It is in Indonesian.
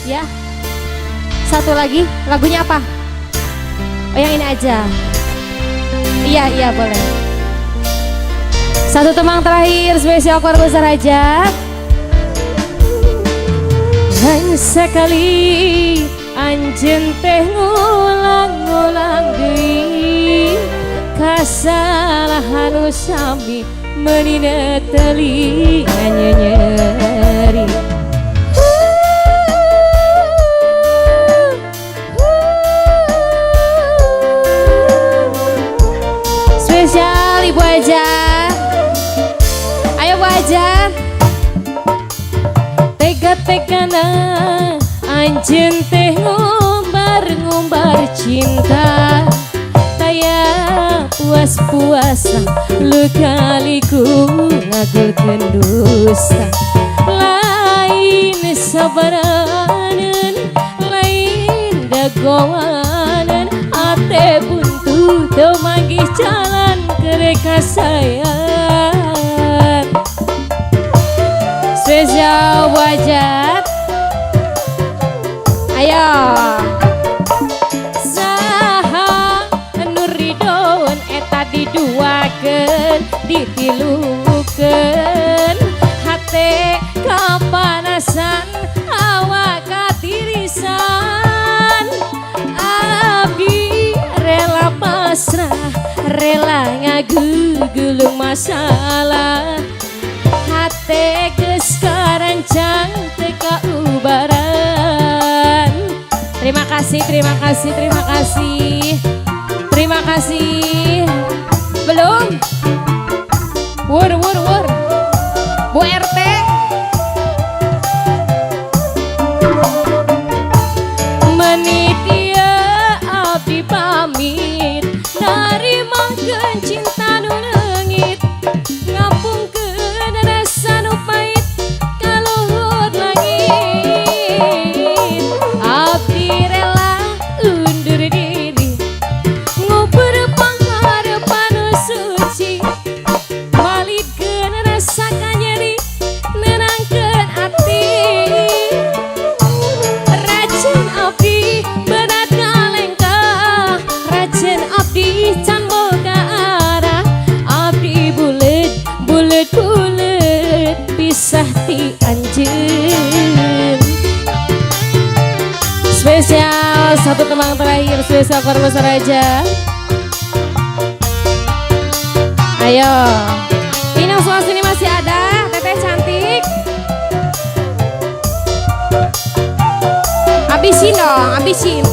Ya. Satu lagi, lagunya apa? Oh yang ini aja. Iya, iya boleh. Satu temang terakhir spesial keluarga besar aja. Hanya sekali anjen teh ngulang-ngulang deui kasalahan sami menina telinga nyeri. Spesial Ibu aja. Ayo Bu aja. Tega-tegana anjen teh ngumbar-ngumbar cinta taya puas-puasa lekaliku ngagulkeun dusta lain sabaraneun lain dagowanan ate buntu teu manggih jalan kereka sayang. Spesial wajat. Ayo. Saha nu ridoun eta diduakeun ditilukeun hate kapanasan awak katirisan abdi rela pasrah rela ngagugulung masalah hate geus karancang teka ubaran. Terima kasih, terima kasih, terima kasih. Terima kasih. Belum? Wur. Bu RT. Menitia abdi pamit narimahkeun cinta nu leungit ngapungkeun rasa nu pait kaluhur langit abdi rela undur diri nguber pangharepan nu suci malikeun rasa kanyeri nenangkeun ati rajin abdi berat ngalengkah rajin abdi can boga arah abdi bulet pisah ti anjeun. Spesial satu temang terakhir spesial keluarga besar aja. Ayo. Ini sini masih ada teteh cantik. Habisin dong, habisin.